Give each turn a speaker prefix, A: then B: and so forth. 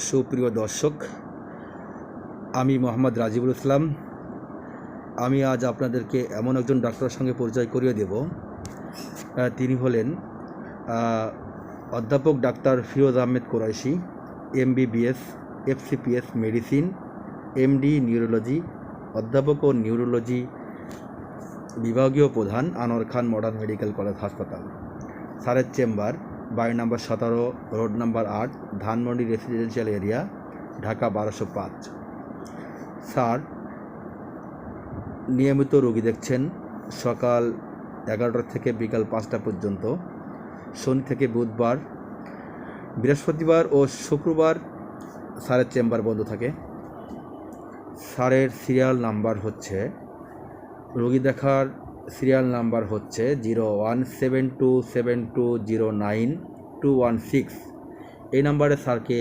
A: সুপ্রিয় দর্শক, আমি মোহাম্মদ রাজিবুল ইসলাম। আমি আজ আপনাদেরকে এমন একজন ডাক্তারের সঙ্গে পরিচয় করিয়ে দেব। তিনি হলেন অধ্যাপক doctor Firoz Ahmed Qureshi, MBBS, FCPS medicine, MD neurology, অধ্যাপক ও নিউরোলজি বিভাগীয় প্রধান, আনোয়ার খান মডার্ন মেডিকেল কলেজ হাসপাতাল। স্যারের চেম্বার 22 নম্বর 17 road number 8, Dhanmondi residential area, Dhaka 1205। Sir নিয়মিত রোগী দেখছেন সকাল 11টা থেকে বিকাল 5টা পর্যন্ত। শনি থেকে বুধবার, বৃহস্পতিবার ও শুক্রবার স্যারের চেম্বার বন্ধ থাকে। স্যারের সিরিয়াল নাম্বার হচ্ছে, রোগী দেখার সিরিয়াল নাম্বার হচ্ছে 017272092116। এই নাম্বারে স্যারকে